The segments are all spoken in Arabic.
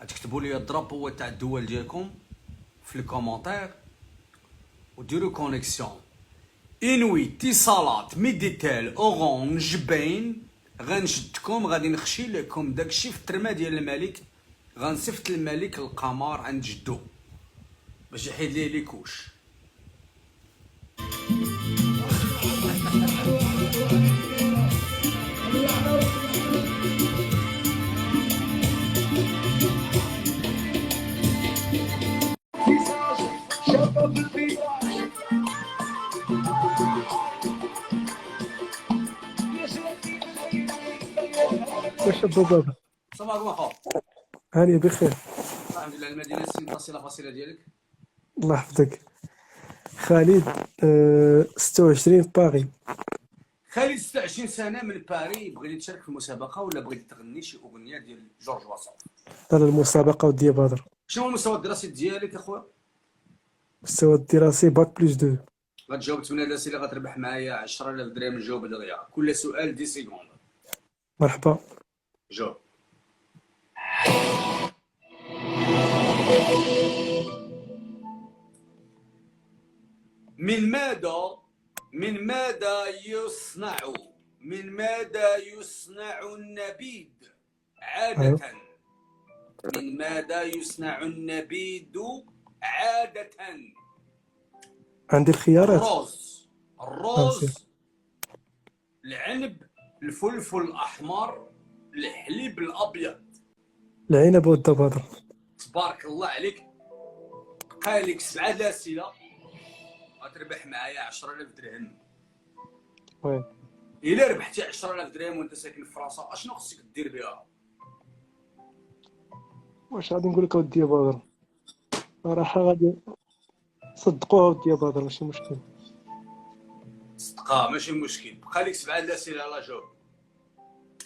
تكتبوا لي الدرابو تاع الدول ديالكم في الكومونتير وديروا كونيكسيون انوي اتصالات ميديتال اورانج باين. غنشدكم غادي نخشي لكم داكشي في الترمه ديال الملك. غنصيفط الملك القمر عند جدو باش يحيد ليه ليكوش. واش بابا صباح الخير. هاني بخير الحمد لله. المدينه فاصله ديالك. الله يحفظك خالد. 26 باغي. خالد 26 سنه من باري. بغيتي تشارك في المسابقه ولا بغيتي تغني شي اغنيه ديال جورج وسوف؟ على المسابقه ودي بدر. شنو هو المستوى الدراسي ديالك اخويا؟ المستوى الدراسي باك بلس 2. غتجاوب 8 الاسئله غتربح معايا 10000 درهم. جاوب دغيا كل سؤال 10 سكوند. مرحبا. جاوب. من ماذا يصنع النبيذ عادة؟ من ماذا يصنع النبيذ عادة؟ عندي الخيارات. الرز، العنب، الفلفل الأحمر، الحليب الأبيض. العنب والضبادر. تبارك الله عليك. بقى لك 7 الأسئلة غتربح معايا 10000 درهم. وين إلا ربحتي 10000 درهم وأنت ساكن في فرنسا أشنو خصك دير بها؟ واش غادي نقول لك اودي بدر؟ صراحه غادي صدقوها ودي بدر ماشي مشكل. صدقها ماشي مشكل. بقى لك 7 الأسئلة. لا جاوب.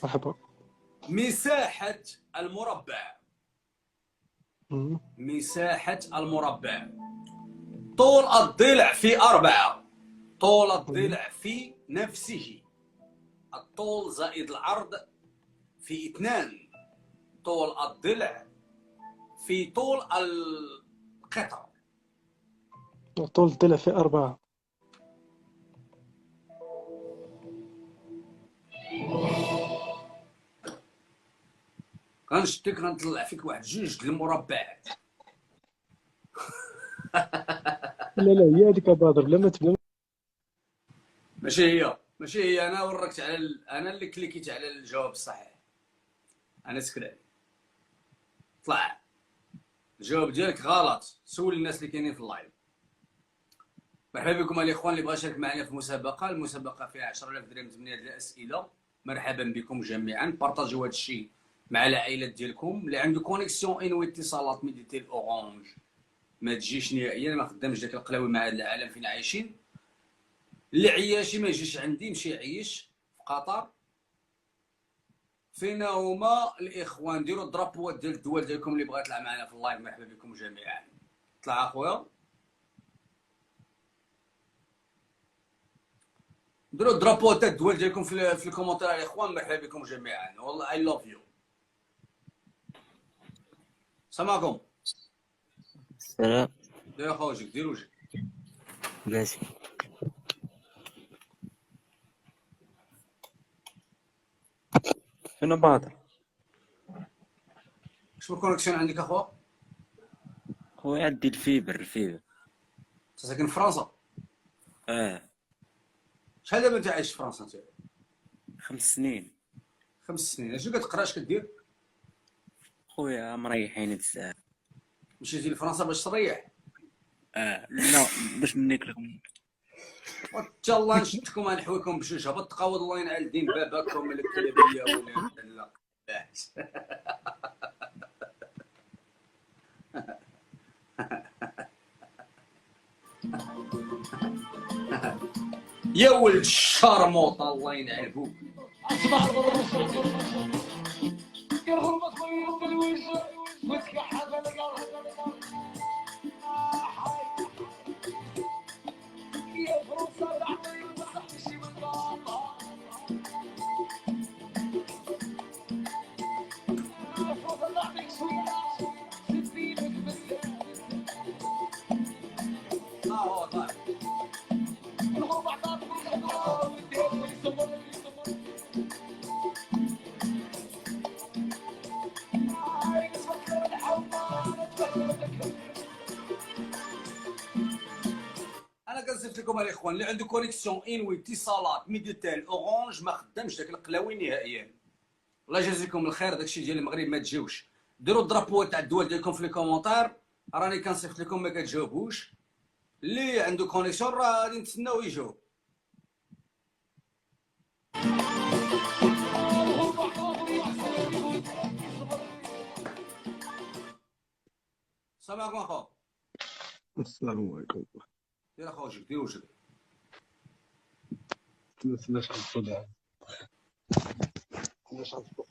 مرحبا. مساحة المربع. مساحة المربع. طول الضلع في 4. طول الضلع في نفسه. الطول زائد العرض في 2. طول الضلع في طول القطر. طول الضلع في 4. غنشدك غنطلع فيك واحد 2 د المربعات. لا هي هذيك بدر بلا ما تبدا. ماشي هي انا وركت على انا اللي كليكيت على الجواب الصحيح. انا سكرت طلع الجواب ديالك غلط. سول الناس اللي كاينين في اللايف. مرحبا بكم الاخوان اللي بغى يشارك معنا في المسابقه فيها 10000 درهم 8 الاسئله. مرحبا بكم جميعا. بارطاجيو هذا الشيء مع العائلات ديالكم. اللي عنده كونيكسيون انوي اتصالات ميديتيل اورانج ما تجيش نهائيا. ما خدامش داك القلاوي مع هذا العالم فين عايشين. اللي عياشي ما يجيش عندي يمشي يعيش في قطر. فينا هما الاخوان؟ ديروا الدرابوات ديال الدول ديالكم اللي بغا يطلع معنا في اللايف. مرحبا بكم جميعا. طلع اخويا. ديروا الدرابوات تاع الدول ديالكم في الكومونتير الاخوان. مرحبا بكم جميعا. والله اي لاف يو. السلام عليكم. السلام. دير خوجك دير وجهك. ماشي. شنو باطل؟ شنو الكونيكسيون عندك اخويا؟ خويا عندي الفيبر. انت ساكن في فرنسا؟ شحال دابا انت عايش في فرنسا انت؟ 5 سنين. 5 سنين. اشنو كتقرا اش كدير؟ خويا مريحين بزاف. مشيتي لفرنسا باش تريح؟ لا باش ناكلكم. وان شاء الله نشدكم غنحويكم بجوج. هبط تقاود الله ينعل دين باباكم من الكلابيه ولا لا. يا ولد الشرموطه الله ينعل بوك. لكم الاخوان اللي عنده كونيكسيون انوي اتصالات ميديتال اورانج ما خدامش داك القلاوي نهائيا. الله يجازيكم الخير. داكشي ديال المغرب ما تجيوش. ديروا الدرابو تاع الدول ديالكم في لي كومونتير، راني كنصيفط لكم ما كتجاوبوش. اللي عنده كونيكسيون راه غادي نتسناو يجاوب. السلام عليكم اخو. السلام عليكم. دير اخو وجهك، دير وجهك. تنسناش على الصداع. تنسناش على الصداع.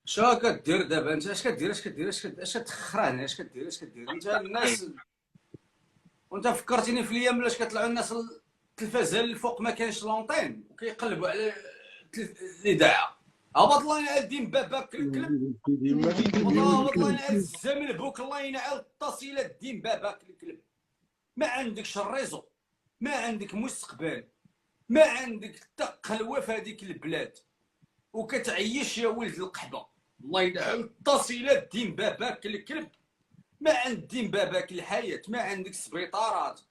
شنو كدير دابا انت؟ اش كدير اش كتخرعني؟ اش كدير انت؟ الناس وانت فكرتيني في الايام ملاش كيطلعوا الناس التلفازه الفوق ما كاينش لونطين وكيقلبوا على الاذاعه. هبط الله ينعل دين باباك الكلب، هبط الله ينعل الزمن بوك، الله ينعل التصيلات دين باباك الكلب. ما عندكش الريزو، ما عندك مستقبل، ما عندك حتى قلوه في هذيك البلاد وكتعيش يا ولد القحبه. الله ينعل التصيلات دين باباك الكلب. ما عند دين باباك الحياه، ما عندك سبيطارات،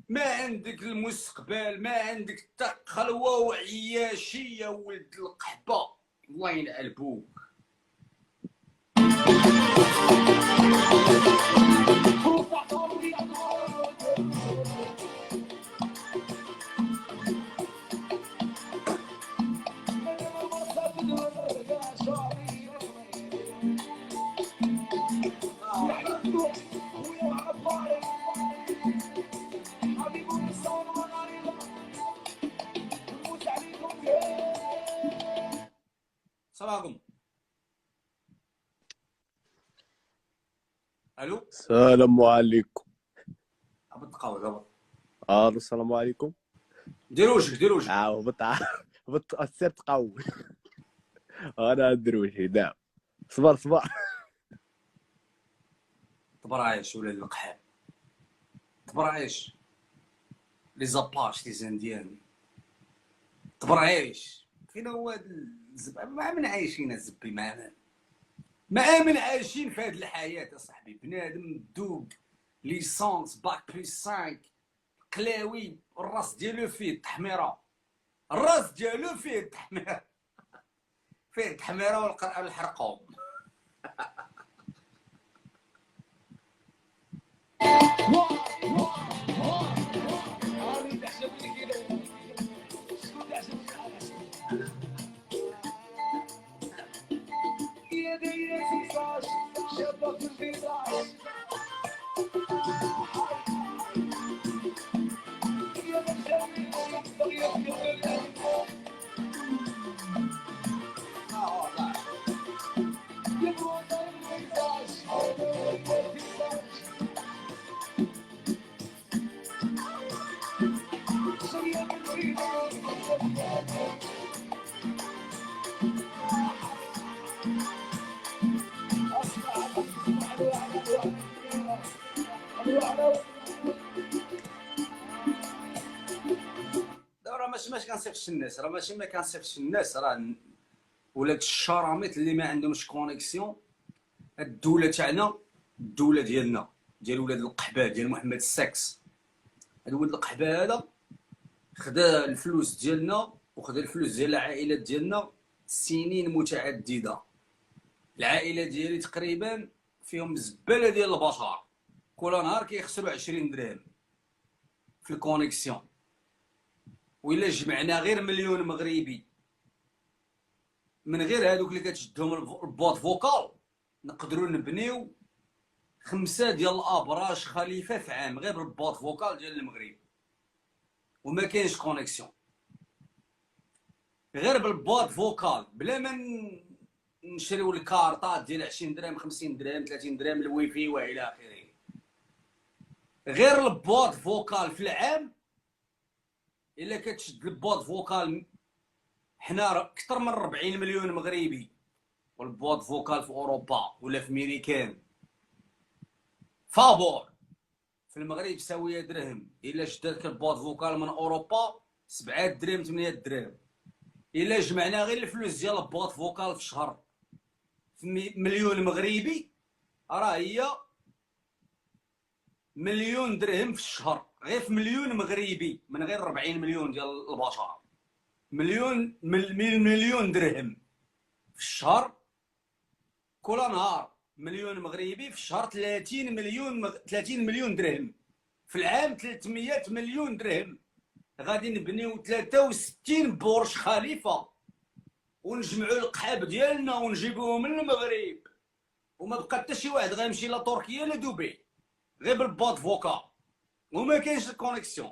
ما عندك المستقبل، ما عندك حتى خلوه وعياشي يا ولد القحبه. الله ينعل بوك. السلام عليكم. الو السلام عليكم. هبط قهوه هبط. السلام عليكم. دير وجهك، دير وجهك. هبط هبط سير تقوي. انا ندير وجهي. نعم صبر. طبرايش ولاد القحاب، طبرايش لي زاباش لي زانديان، طبرايش. فين هو الزب؟ ما من عايشين الزبي، ما من عايشين في هذه الحياه يا صاحبي. بنادم دوق ليسونس باك بلس 5 قلاوي، الراس ديالو فيه التحميره، الراس ديالو فيه التحميره، فيه التحميره والحرقوم. راه ماشي كنصيفطش الناس، راه ماشي ما كنصيفطش الناس، راه ولاد الشراميط اللي ما عندهمش كونيكسيون. الدوله تاعنا، الدوله ديالنا ديال ولاد القحبه ديال محمد الساكس، هذا ولد القحبه هذا خدا الفلوس ديالنا وخدا الفلوس ديال العائلات ديالنا سنين متعدده. العائله ديالي تقريبا فيهم زباله ديال البشر، كل نهار كيخسروا 20 درهم في الكونيكسيون. وإلا جمعنا غير مليون مغربي من غير هادوك اللي كتشدهم البوط فوكال، نقدروا نبنيو 5 ديال الابراج خليفه في عام غير بالبوط فوكال ديال المغرب. وما كاينش كونيكسيون، غير بالبوط فوكال بلا ما نشريو الكارطات ديال 20 درهم 50 درهم 30 درهم الويفي والى اخره. غير البوط فوكال في العام الا كتشد البوط فوكال حنا اكثر من 40 مليون مغربي، والبواد فوكال في اوروبا ولا في ميريكان فابور في المغرب ساويه درهم. الا شداتك البواد فوكال من اوروبا 7 دراهم 8 دراهم. الا جمعنا غير الفلوس ديال البواد فوكال في الشهر في مليون مغربي، راه هي مليون درهم في الشهر، غير في مليون مغربي من غير 40 مليون ديال البشر. مليون درهم في الشهر كل نهار. مليون مغربي في الشهر 30 مليون درهم. في العام 300 مليون درهم. غادي نبنيو 63 برج خليفه ونجمعوا القحاب ديالنا ونجيبوهم من المغرب، وما بقى حتى شي واحد غيمشي لا تركيا لا دبي غير بالبواد فوكا وما كاينش الكونيكسيون.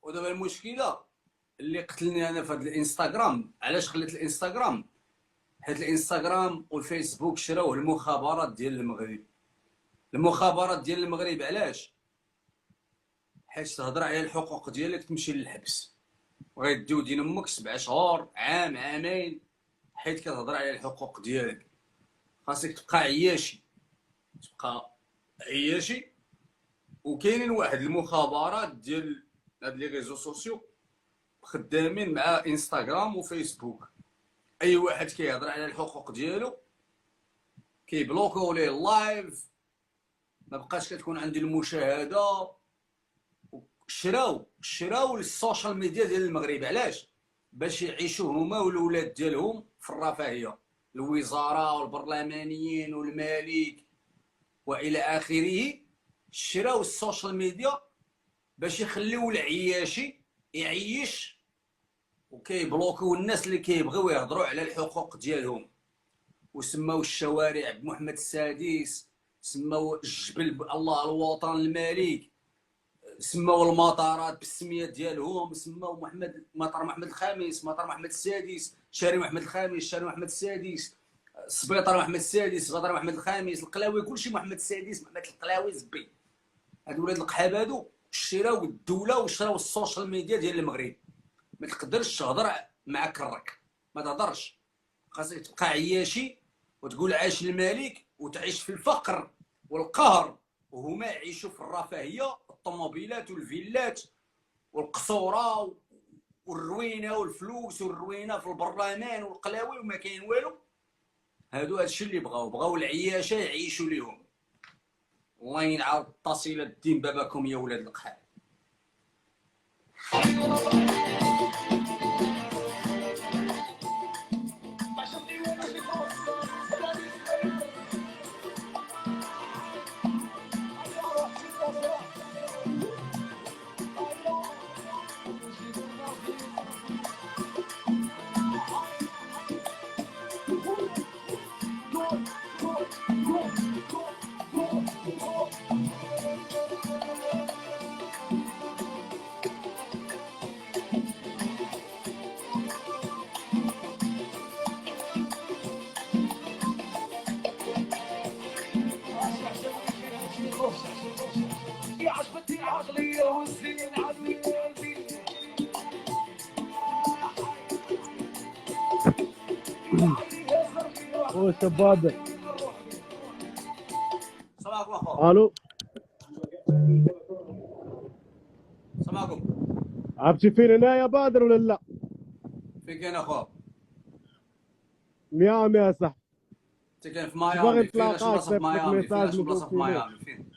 ودابا المشكله اللي قتلني انا في هذا الانستغرام، علاش خليت الانستغرام؟ حيت الانستغرام والفيسبوك شراو المخابرات ديال المغرب. المخابرات ديال المغرب علاش؟ حيت تهضر على الحقوق ديالك تمشي للحبس، وغيديو دين امك 7 شهور عام عامين حيت كتهضر على الحقوق ديالك. خاصك تبقى عياشي، وكاينين واحد المخابرات ديال هاد لي ريزو سوسيو خدامين مع انستغرام وفيسبوك. اي واحد كيهضر على الحقوق ديالو كيبلوكو ليه اللايف، ما بقاش كتكون عندي المشاهده. شراو السوشيال ميديا ديال المغرب. علاش؟ باش يعيشوا هما والولاد ديالهم في الرفاهيه، الوزاره والبرلمانيين والملك والى اخره. شراو السوشيال ميديا باش يخليو العياشي يعيش، وكيبلوكيو الناس اللي كيبغيو يهضروا على الحقوق ديالهم. وسماو الشوارع بمحمد السادس، سماو الجبل الله الوطن الملك، سماو المطارات بالسميات ديالهم، سماو مطار محمد الخامس، مطار محمد السادس، شارع محمد الخامس، شارع محمد السادس، سبيطار محمد السادس، سبيطار محمد الخامس، القلاوي كلشي محمد السادس، محمد القلاوي زبي. هاد ولاد القحاب هادو شراو الدوله وشراو السوشيال ميديا ديال المغرب. ما تقدرش تهضر مع كرك، ما تهضرش. خاصك تبقى عياشي وتقول عاش الملك وتعيش في الفقر والقهر، وهما يعيشوا في الرفاهيه، الطوموبيلات والفيلات والقصوره والروينه والفلوس والروينه في البرلمان والقلاوي وما كاين والو. هادو هادشي اللي بغاو العياشه يعيشوا ليهم. الله ينعل التصيله الدين باباكم يا ولاد القحاب. هو شباب. السلام عليكم اخو. الو، السلام عليكم. عرفتي فين هنا يا بدر ولا لا؟ فين كاين اخو؟ ميامي يا صاحبي. انت كاين في باغي ميامي؟ فين نتلاقاك، اش بلاصه في صيفط لك ميامي؟ فين ميساج اش بلاصه في مدوكيني. ميامي؟ فين؟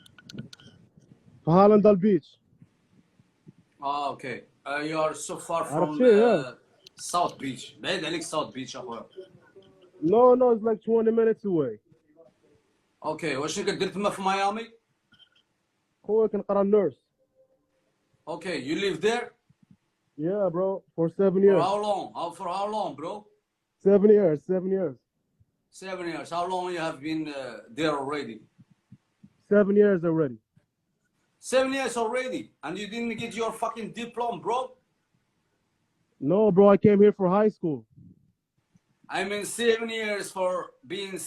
في هالاند البيتش. اوكي. you are so far عرفت from شي؟ South Beach. بعيد عليك South Beach اخويا. No, it's like 20 minutes away. اوكي واش كدير تما في ميامي؟ خويا كنقرا nurse. اوكي you live there Yeah, bro, for 7 for years. how long? For how long, bro? 7 years, 7 years. 7 years. How long you have been there already? 7 years already. 7 years already, and you didn't get your fucking diploma, bro? No, bro, I came here for high school. I mean 7 years for being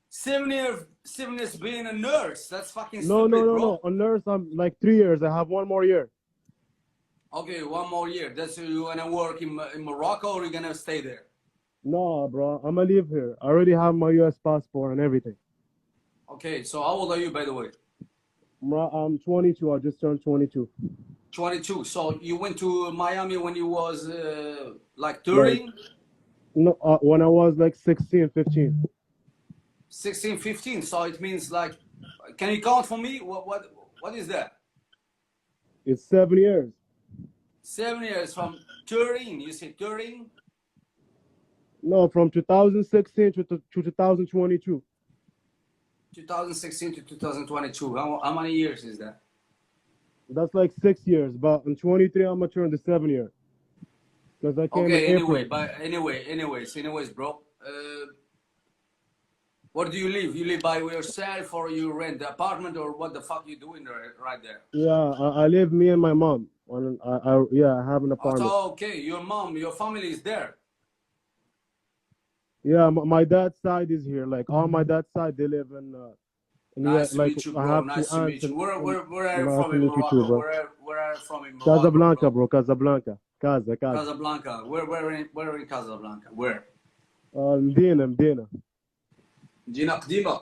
7 years being a nurse. That's fucking No, stupid, bro. no. On nurse, I'm like 3 years. I have 1 more year. Okay, 1 more year. That's you gonna work in Morocco, or you gonna stay there? No, bro, I'm gonna live here. I already have my US passport and everything. Okay, so how old are you, by the way? I'm 22. I just turned 22. 22. So you went to Miami when you was like 30? No, when I was like 16, 15. 16, 15. So it means like, can you count for me? What is that? It's 7 years. 7 years from 13. You say 13? No, from 2016 to 2022. 2016 to 2022. How many years is that? That's like 6 years. But in 23, I'm gonna turn the 7 year. Because I came Okay, in anyway, April. but anyways, bro. Where do you live? You live by yourself, or you rent the apartment, or what the fuck you doing right there? Yeah, I live me and my mom. I have an apartment. Oh, okay, your mom, your family is there. Yeah, my dad's side is here. Like all my dad's side, they live in Nice to like meet you, I bro. have Nice two to aunts meet you. and- Where are you Nice from to in meet you too, Morocco? bro. Where are you from in Morocco? Casablanca, bro? bro. Casablanca. Casa. Casablanca. Where in Casablanca? Where? مدينة. مدينة قديمة.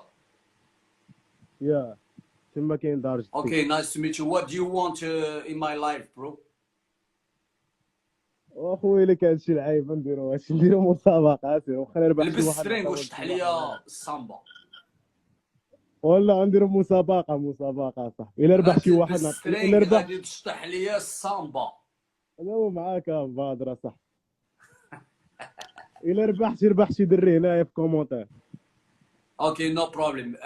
Yeah. تما كاين دار جدي. Okay, nice to meet you. What do you want in my life, bro? اخويا الا كان شي لعيبه نديرو هادشي نديرو مسابقه سير واخا نربح شي لبس واحد سترينغ نعطيو وشطح شي ليا واحد. السامبا. ولا نديرو مسابقه صاحبي الا ربح شي واحد لبس الا سترينغ ربح غادي تشطح ليا السامبا. انا معاك بادره صح. الا ربح شي دري هنايا في كومونتير. اوكي نو بروبليم.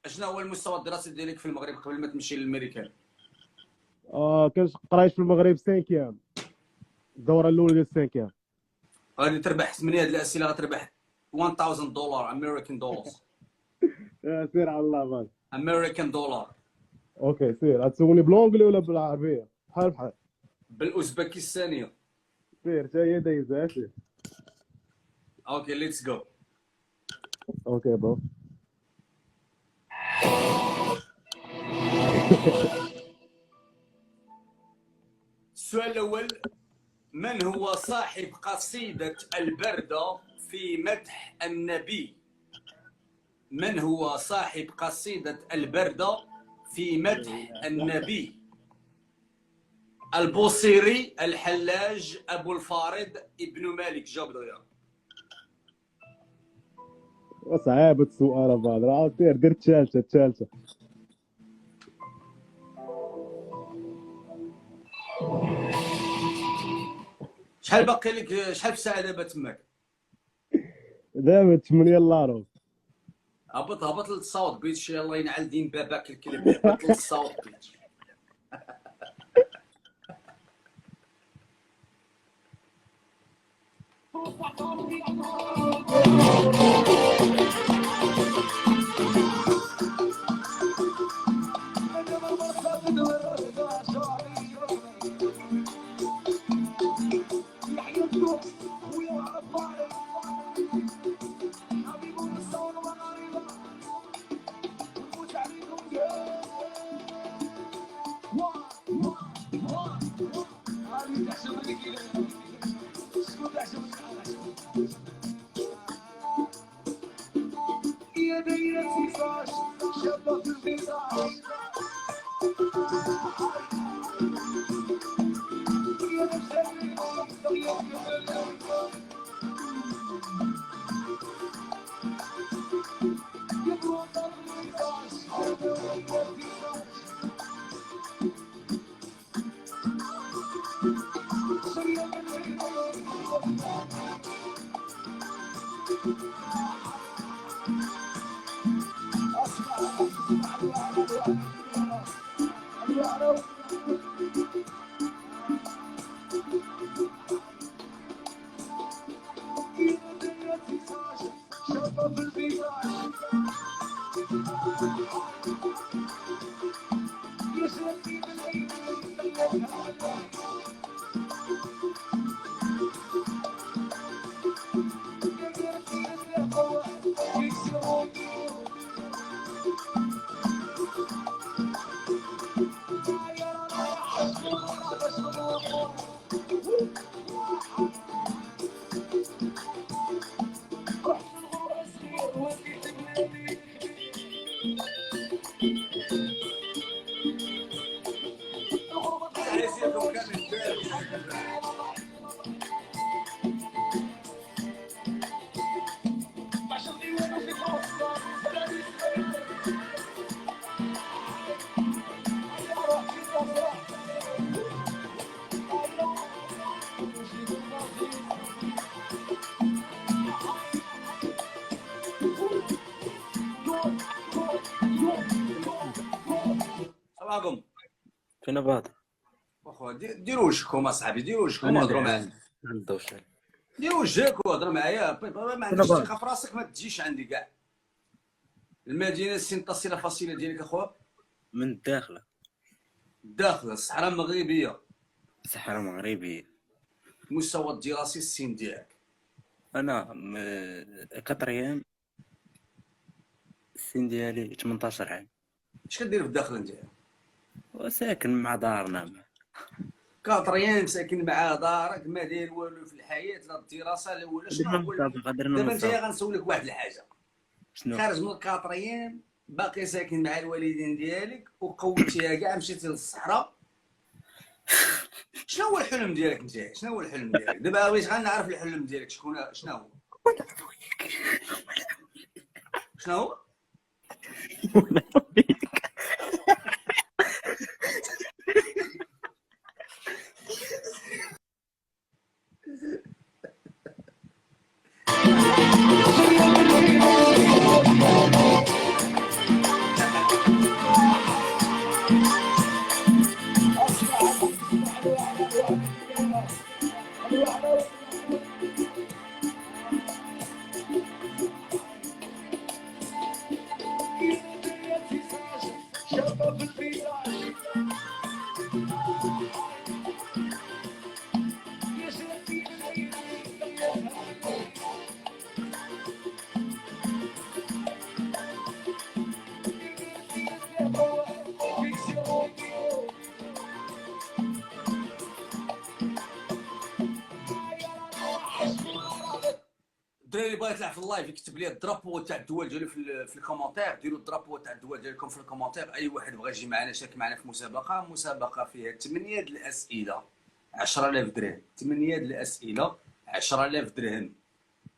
شنو هو المستوى الدراسي ديالك في المغرب قبل ما تمشي للامريكان؟ قرايت في المغرب 5 ايام. الدوره الاولى ديال 5 ايام. غادي تربح من هاد الاسئله غتربح $1000 امريكان دولار. سير على الله مان. امريكان دولار. اوكي سير غتسولني بالونجلي ولا بالعربيه؟ بحال بالاوزبكستانيه. سير حتى هي دايزه سير. اوكي ليتس جو. اوكي برو. السؤال الاول: من هو صاحب قصيدة البردة في مدح النبي؟ من هو صاحب قصيدة البردة في مدح النبي؟ البوصيري، الحلاج، أبو الفارض، ابن مالك. جاوب دغيا. صعيب السؤال بعد راه سير درت ثالثه. شحال باقي لك؟ شحال في الساعة دابا تماك؟ دابا 8 الله. هبط للصوت بيتش. يلا ينعل دين باباك الكلب. هبط للصوت بيتش. صباحكم. فين بعض؟ واخا ديروا وجهكم اصاحبي، ديروا وجهكم وهضروا معايا. ديروا وجهك وهضر معايا. ما عندكش ثقه في راسك ما تجيش عندي كاع. المدينه سنطاسي لا فاصيله ديالك اخويا. من الداخله. الداخله الصحراء المغربيه. صحراء مغربيه. المستوى الدراسي السن ديالك. انا 4 ايام. السن ديالي 18 عام. اش كدير في الداخله انت؟ وساكن مع دارنا. كاطريان ساكن مع دارك، ما داير والو في الحياه، لا الدراسه لا والو. شنو هو دابا انت غنسولك واحد الحاجه. شنو؟ خارج من الكاطريان باقي ساكن مع الوالدين ديالك وقوتيها كاع مشيتي للصحراء. شنو هو الحلم ديالك انت؟ شنو هو الحلم ديالك دابا؟ بغيت غنعرف الحلم ديالك شنو هو. شنو هو؟ الدراري اللي بغا يطلع في اللايف يكتب لي الدرابو تاع الدول ديالو في الكومونتير. ديروا الدرابو تاع الدول ديالكم في الكومونتير. اي واحد بغى يجي معنا شارك معنا في مسابقه فيها 8 د الاسئله 10000 درهم. 8 د الاسئله 10000 درهم.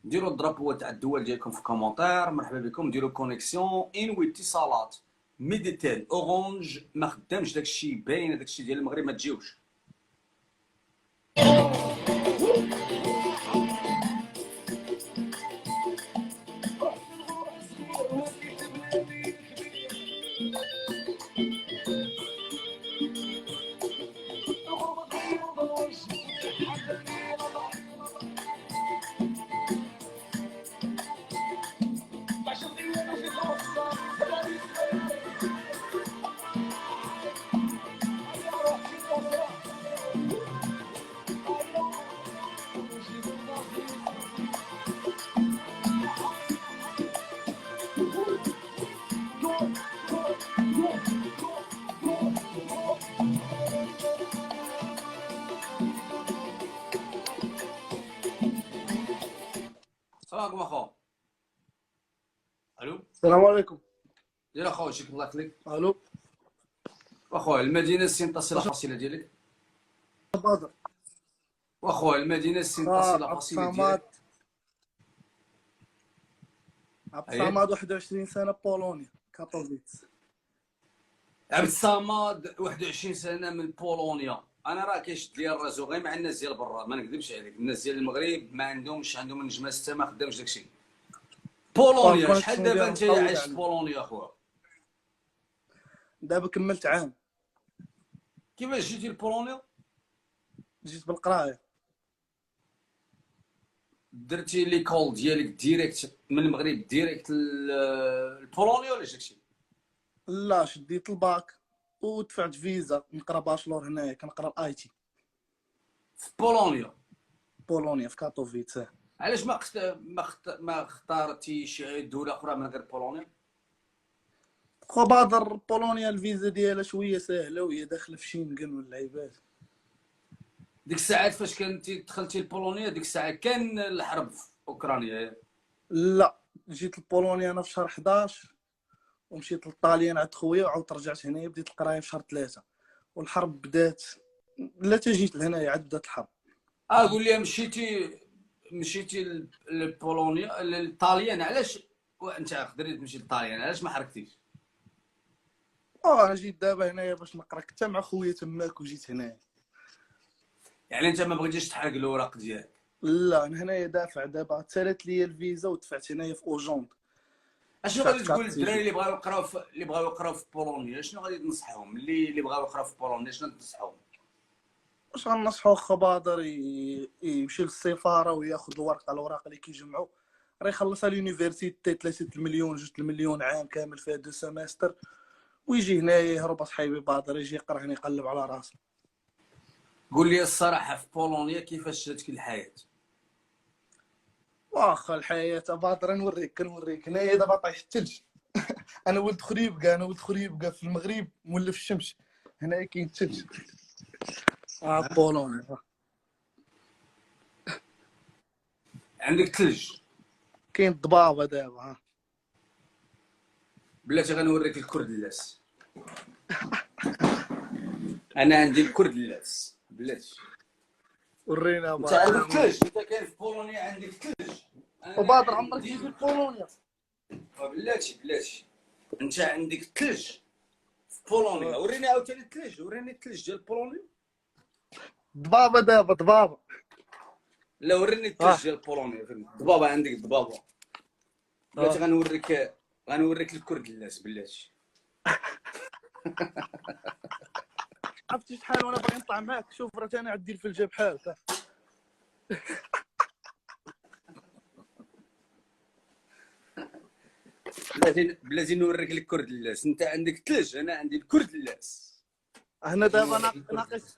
ديروا الدرابو تاع الدول ديالكم في الكومونتير. مرحبا بكم. ديروا كونيكسيون انوي اتصالات ميديتيل اورانج ما خدامش داكشي باين. داكشي ديال المغرب ما تجيوش. السلام عليكم اخو. الو السلام عليكم. دير اخو شيك الله يخليك. الو واخويا المدينه سنطاسي لا فاصيله ديالك. بدر. واخويا المدينه سنطاسي لا فاصيله ديالك. عبد الصمد 21 سنه بولونيا كاتوفيتس. عبد الصمد 21 سنه من بولونيا. انا راه كيشد لي الرازو غير مع الناس ديال برا، ما نكذبش عليك. الناس ديال المغرب ما عندهمش النجمه 6 ما خدامش داكشي. بولونيا شحال دابا انت عايش في بولونيا اخويا؟ دابا كملت عام. كيفاش جيتي لبولونيا؟ جيت بالقرايه. درتي ليكول ديالك ديريكت من المغرب ديريكت لبولونيا ولا داكشي؟ لا شديت الباك ودفعت فيزا نقرا باشلور هنايا. كنقرا الاي تي في بولونيا. بولونيا في كاتوفيتس. علاش ما اختارتي شي دوله اخرى من غير بولونيا؟ خو بادر بولونيا الفيزا ديالها شويه ساهله وهي داخله في شينغن واللعيبات. ديك الساعات فاش كنتي دخلتي لبولونيا ديك الساعه كان الحرب في اوكرانيا؟ لا جيت لبولونيا انا في شهر 11 ومشيت للطاليان عند خويا وعاود رجعت هنايا بديت القرايه في شهر 3 والحرب بدات. لا جيت لهنايا عدت الحرب. قول لي مشيتي لبولونيا للطاليان، علاش وانت قدرتي تمشي للطاليان علاش ما حركتيش؟ انا جيت دابا هنايا باش نقرا، كنت مع خويا تماك وجيت هنايا. يعني انت ما بغيتيش تحرق الاوراق ديالك؟ لا انا هنايا دافع دابا، تسالت لي الفيزا ودفعت هنايا في اوجوند. اشنو غادي تقول للدراري اللي بغاو يقراو في بولونيا؟ شنو غادي تنصحهم اللي بغاو يقراو في بولونيا؟ شنو تنصحهم؟ واش غنصحو خبادر يمشي للسفاره وياخذ الاوراق اللي كيجمعوا، راه يخلصها لونيفرسيتي 3 المليون 2 المليون عام كامل فيها 2 سيمستر، ويجي هنايا يهرب اصحابي بادر يجي يقرا هنا يقلب على راسه. قول لي الصراحه في بولونيا كيفاش جاتك الحياه؟ واخا الحياه بادر كنوريك هنايا دابا طايح الثلج. انا ولد خريبكا في المغرب مولف الشمس، هنايا كاين الثلج. بولونيا عندك ثلج؟ كاين الضبابه دابا. بلاتي غنوريك الكردلاس. انا عندي الكردلاس بلاتي. ورينا انت عندك ثلج؟ انت كاين في بولونيا عندك ثلج؟ وبادر عمرك جيت لبولونيا؟ بلاتي انت عندك ثلج في بولونيا؟ وريني عاوتاني الثلج، وريني الثلج ديال بولونيا. ضبابه دابا ضبابه. لا وريني الثلج ديال بولونيا فين الضبابه؟ عندك الضبابه بلاتي. غنوريك الكردلاس بلاتي. عرفتي شحال وانا باغي نطلع معاك؟ شوف راه انا عندي الفلجه بحال هكا. بلاتي نوريك الكردلاس. انت عندك ثلج، انا عندي الكردلاس. هنا دابا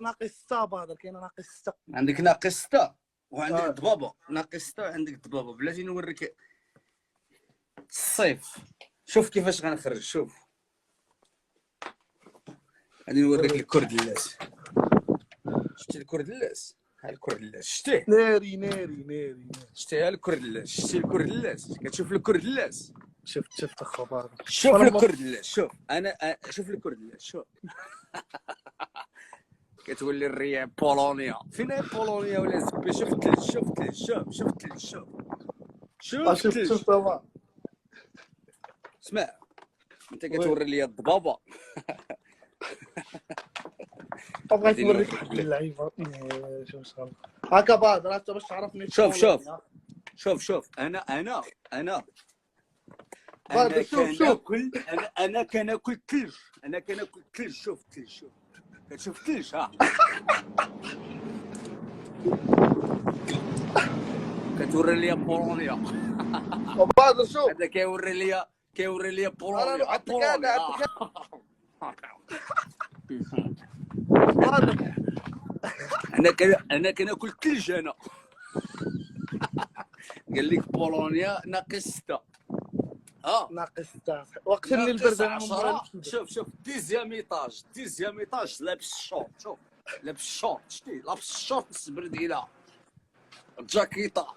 ناقص 6 بادر، كاينه ناقص 6. عندك ناقص 6 وعندك ضبابه. ناقص 6 وعندك ضبابه. بلاتي نوريك الصيف. شوف كيفاش غنخرج. شوف غادي نوريك الكردلاس. شتي الكردلاس؟ ها الكردلاس شتيه؟ ناري. شتي ها الكردلاس؟ شتي الكردلاس؟ كتشوف الكردلاس؟ شفت اخبار. شوف الكردلاس. شوف انا شوف الكردلاس. شوف كتقول لي الريا بولونيا. فين هي بولونيا ولا زبي؟ شوف الثلج. شوف الثلج. شوف الثلج. شوف الثلج. شفت دابا. اسمع انت كتوري لي الضبابه. بغيت نوريك واحد اللعيبه. شوف هكا بادر انت باش تعرفني. شوف انا بادر شوف انا كناكل ثلج. شوف الثلج. كتشوف الثلج؟ ها كتوري لي بولونيا. بادر شوف هذا كيوري لي بولونيا. انا عندك بادر انا كناكل ثلج. انا قال لك بولونيا ناقص 6. ناقص 6 وقت اللي البرد انا شوف ديزيام ايطاج لابس الشورت. شوف لابس الشورت. شتي لابس الشورت السبرديله الجاكيطه.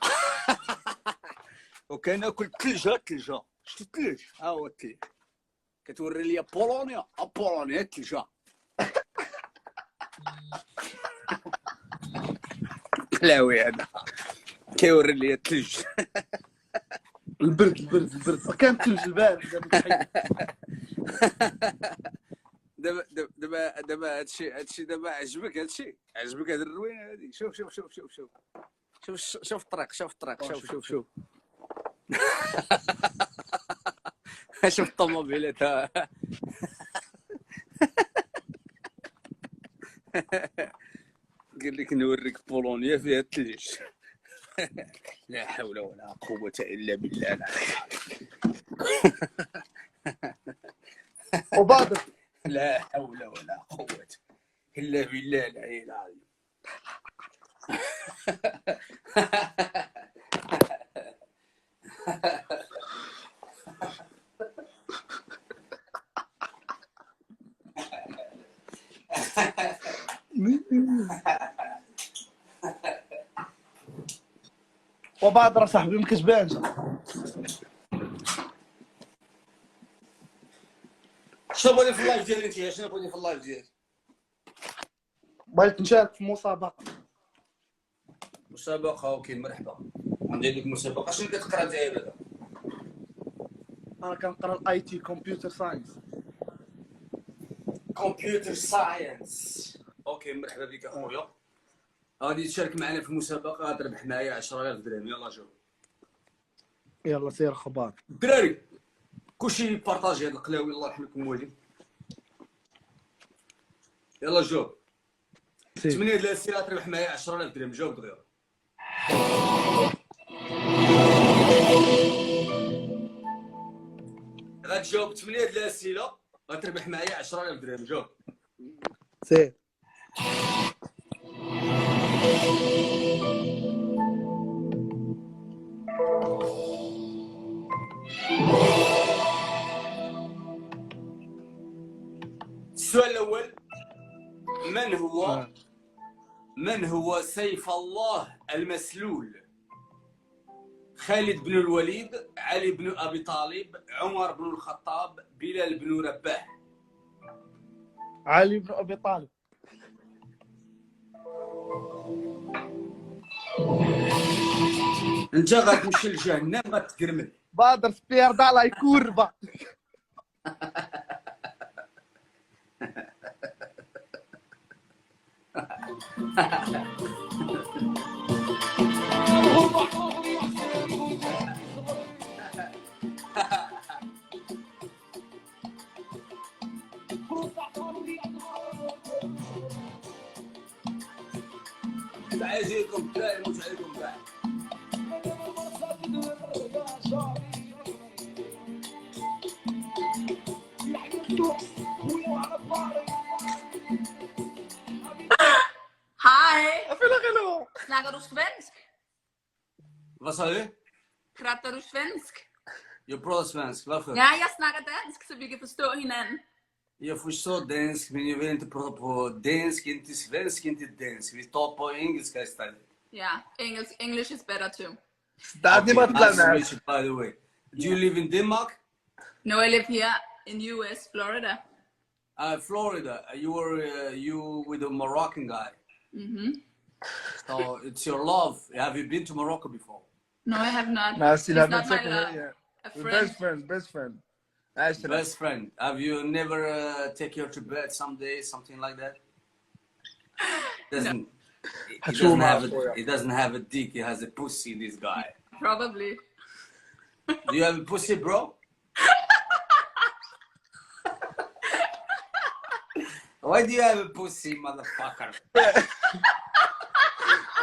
وكناكل الثلج. شتي الثلج؟ ها هو الثلج. كتوري لي بولونيا. الثلج. بلاوي هذا كيوري لي الثلج. البرد كان الثلج البارح دابا هادشي دابا عجبك هاد الروينه هادي. شوف الطريق. شوف شوف الطوموبيلات. قال لك نوريك بولونيا فيها الثلج. لا حول ولا قوة إلا بالله. وبادر لا حول ولا قوة إلا بالله العلي العظيم. وبادر صاحبي ما كتبانش. شنو بغيتي في اللايف ديالي انت؟ شنو بغيتي في اللايف ديالي؟ بغيت نشارك في مسابقه. مسابقه اوكي مرحبا. ندير لك مسابقه. شنو كتقرا انت دابا؟ انا كنقرا الاي تي كمبيوتر ساينس. كمبيوتر ساينس. اوكي مرحبا بك اخويا. غادي تشارك معنا في المسابقه، غتربح معايا 10000 درهم. يلا جو يلا سير خبار. الدراري، كلشي بارطاجي هاد القلاوي الله يرحم لكم والديك. يلا جو. سير. 8 ديال الاسئله تربح معايا 10000 درهم. جاوب دغيا. غتجاوب 8 ديال الاسئله غتربح معايا 10000 درهم. جاوب. سير. السؤال الاول، من هو سيف الله المسلول؟ خالد بن الوليد، علي بن ابي طالب، عمر بن الخطاب، بلال بن رباح. علي بن ابي طالب. انت غتمشي لجهنم غتكرمل. بدر سبير دالا يكوربا. تعازيكم الدراري، نموت عليكم كاع. Hej, Hello. snakker du svensk? Vad sa du? Pratar du svensk? Jag pratar svenska. Varför? Ja, jeg snakker dansk, så vi kan forstå hinanden. Jag förstår dansk, men jag vill inte prata på dansk, inte svensk, inte dansk. Vi tar på engelska istället. Ja, English is better too. استعدني ما Nice to طلعنا. meet you, by the way. Do you live in Denmark? No, I live here in US, Florida. Florida. You with a Moroccan guy. So it's your love. Have you been to Morocco before? No, I have not. No, I still He's haven't not my taken love. it yet. A We're friend. best friends. عشرة. Best friend. Have you never take her to bed someday, something like that? Doesn't. He doesn't have a dick. He has a pussy. This guy. Probably. Do you have a pussy, bro? Why do you have a pussy, motherfucker?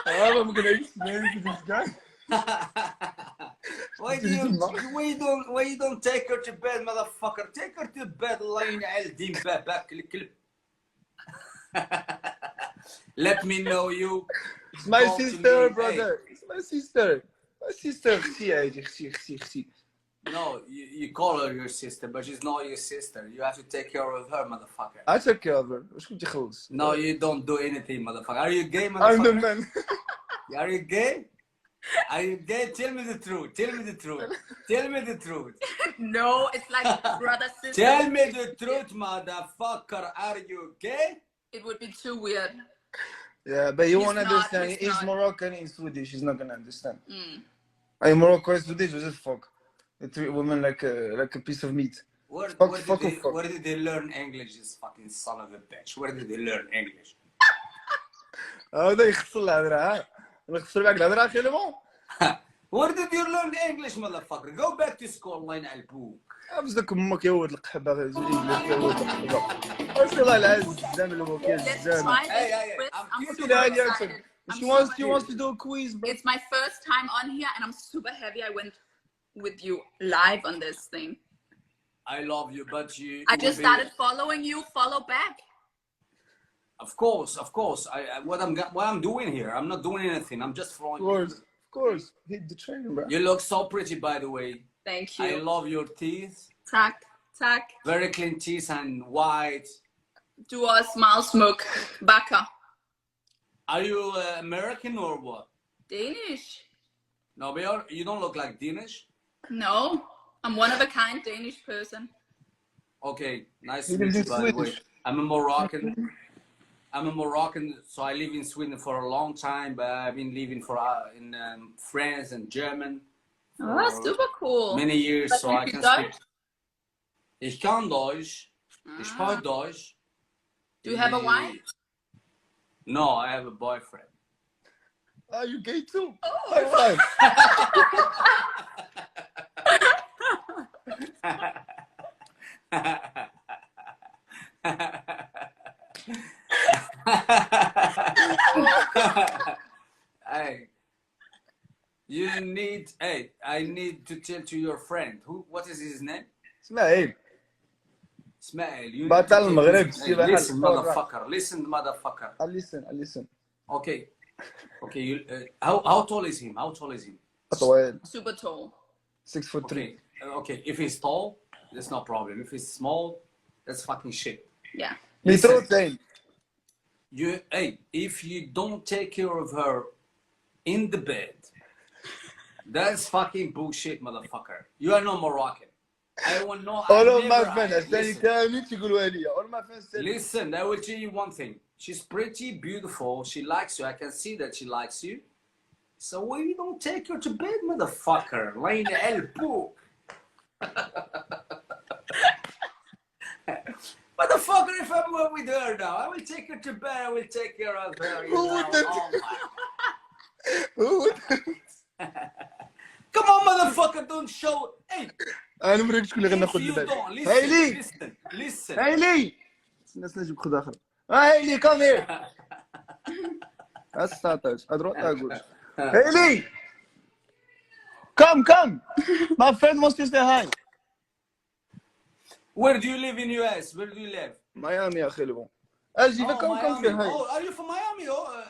I'm gonna explain to this guy. why you don't take her to bed, motherfucker? Take her to bed, line على الدمبابك الكلب. Let me know you. It's my Talk to sister, me. brother. It's my sister. اختي هادي اختي. No, you call her your sister, but she's not your sister. You have to take care of her, motherfucker. I take care of her. واش كنتي خلص؟ No, you don't do anything, motherfucker. Are you gay, I'm the motherfucker? man. Are you gay? Are you gay? Tell me the truth. Tell me the truth. Tell me the truth. No, it's like brother, sister. Tell me the truth, motherfucker. Are you gay? It would be too weird. Yeah, but you He's won't not, understand. he's He's not. Moroccan, he's Swedish. He's not gonna understand. Mm. Hey, Morocco is Swedish. What the fuck? They treat women like a piece of meat. Where did they learn English, this fucking son of a bitch? Where did they learn English? هذا يخسر الهضره ها. نخسر معك الهضره اخي لمون. Where did you learn English, motherfucker? Go back to school, line على البوك. ابزك امك يا ولد القحبه زوج يا ولد القحبه. واش الله العز الزام الموك يا Let's الزام. try Hey, this. hey, hey, Chris. I'm I'm kidding. super excited. She wants to do a quiz, bro. It's my first time on here, and I'm super happy I went with you live on this thing. I love you, but you. I just started following you. Follow back. Of course. What I'm doing here? I'm not doing anything. I'm just following. Of course. Hit the trainer, bro. You look so pretty, by the way. Thank you. I love your teeth. Tak. Very clean teeth and white. Du er også meget smuk. Bakker. Are you American or what? Danish? No, you don't look like Danish. No. I'm one of a kind Danish person. Okay, nice to He meet lives you, in by the way. Swedish. I'm a Moroccan. So I live in Sweden for a long time, but I've been living in France and German Oh, that's super cool. many years, But so can I you can Deutsch? speak. Ich kann Deutsch. Ich spreche Deutsch. Do you have a wife? No, I have a boyfriend. Are you gay too? Oh. High five. Hey, I need to tell to your friend. What is his name? اسماعيل. Ismail. You بطل need to tell المغرب، him- السباحة Listen, الحرة. motherfucker. Listen, motherfucker. listen. Okay. How tall is him? How tall is him? طويل. Super tall. 6'3". Okay. If he's tall, that's no problem. If he's small, that's fucking shit. Yeah. متر 90. If you don't take care of her in the bed, that's fucking bullshit, motherfucker. You are no Moroccan. I want no. All my friends الثاني Listen, كامل تيقولوا لي. All my friends tell me. listen, I will tell you one thing. She's pretty beautiful. She likes you. I can see that she likes you. So why you don't take her to bed, motherfucker? Laying البوك. Motherfucker, if I'm with her now, I will take her to bed. I will take care of her. You Who know? wouldn't? Oh my. Who would- Come on, motherfucker, don't show. Hey, انا مريت شكون اللي غناخذ if you البال. don't هايلي. listen. هايلي. الناس نجيب خد اخر. هايلي come here. استعطيت ادروت اقول. هايلي. Come. My friend wants to say hi. Where do you live in US? Where do you live? ميامي يا اخي لبون. اجي Oh, come Miami. say hi. Oh, are you from Miami? Oh,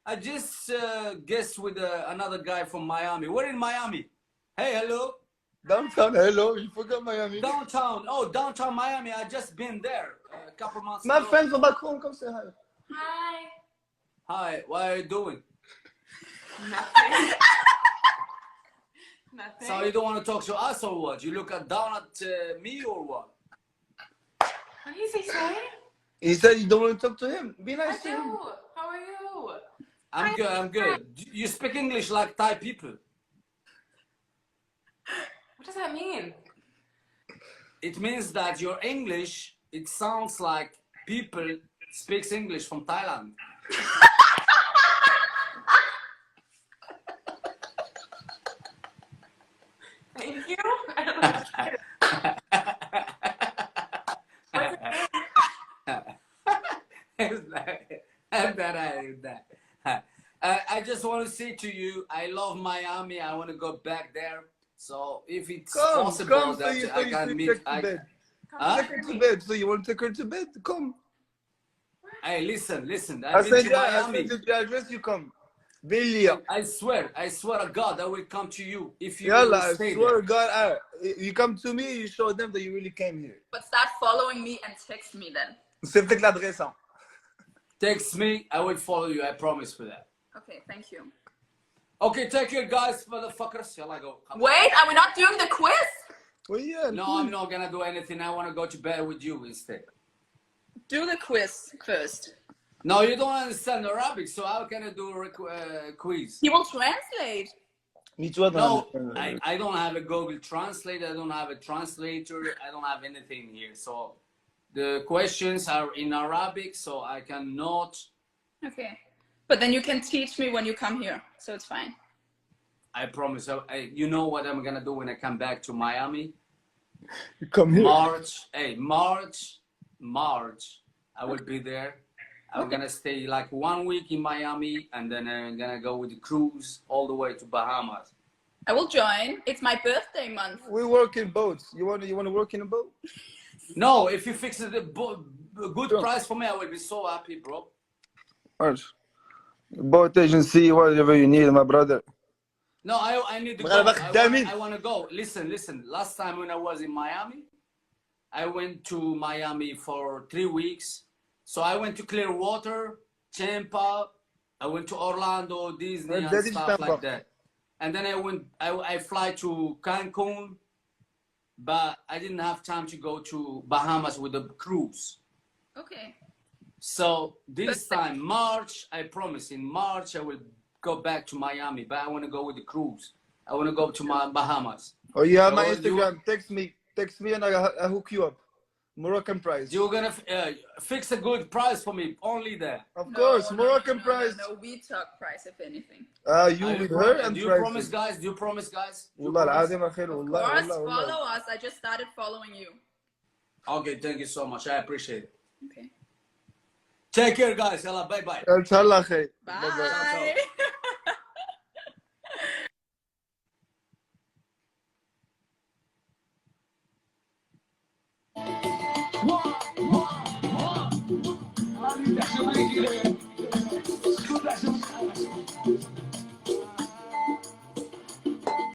I just guessed with another guy from Miami. We're in Miami. Hey, hello. Downtown hello. You forgot Miami. Downtown. Oh, downtown Miami. I just been there a couple months My ago. friend from back home come say hi. Hi. Hi, what are you doing? Nothing. Nothing. So you don't want to talk to us or what? You look down at me or what? What did he say? He said you don't want to talk to him. Be I nice to him. do. How are you? I'm good. You speak English like Thai people. What does that mean? It means that your English, it sounds like people speaks English from Thailand. Thank you. I don't understand. I just want to say to you, I love Miami. I want to go back there. So if it's possible Come so that you I can meet, take her to bed. Huh? Take her to bed. So you want to take her to bed? Come. Hey, listen. I I've been send to you Miami. the address. You come. Billy. I swear to God, I will come to you if you Yalla, will I stay swear there. to God, you come to me, you show them that you really came here. But start following me and text me then. نصيفط لك l'adresse. hein. Text me, I will follow you. I promise for that. Okay, thank you. Okay, take care, guys, motherfuckers. Yalla, go. Wait, are we not doing the quiz? Well, yeah. No, cool. I'm not gonna do anything. I want to go to bed with you instead. Do the quiz first. No, you don't understand Arabic, so how can I do a quiz? He will translate. Me too. I don't No, understand. I don't have a Google Translate. I don't have a translator. I don't have anything here. So the questions are in Arabic, so I cannot. Okay. But then you can teach me when you come here, so it's fine. I promise. You know what I'm gonna do when I come back to Miami? You come here. March. I will be there. I'm gonna stay like 1 week in Miami, and then I'm gonna go with the cruise all the way to Bahamas. I will join. It's my birthday month. We work in boats. You want to work in a boat? No, if you fix it a good Sure. price for me, I will be so happy, bro. Alright. Boat agency, whatever you need, my brother. No, I need to go. مغاربة خدامين. I want to go. Listen. Last time when I was in Miami, I went to Miami for 3 weeks. So I went to Clearwater, Tampa. I went to Orlando, Disney, and That is stuff Tampa. like that. And then I fly to Cancun. but I didn't have time to go to Bahamas with the cruise. Okay. So this time, March, I promise, in March I will go back to Miami, but I want to go with the cruise. I want to go to my Bahamas. Oh, you have my So Instagram. Text me and I hook you up. Moroccan price. You're gonna fix a good price for me, only there. Of course, Moroccan price. No, we talk price if anything. You with her and do you prices. promise, guys? Do you promise, guys? Do you والله promise? العظيم اخير Of والله course, والله follow والله. us. I just started following you. Okay, thank you so much. I appreciate it. Okay. Take care, guys. Yalla, bye bye. ان شاء الله خير. Bye. One, one, one.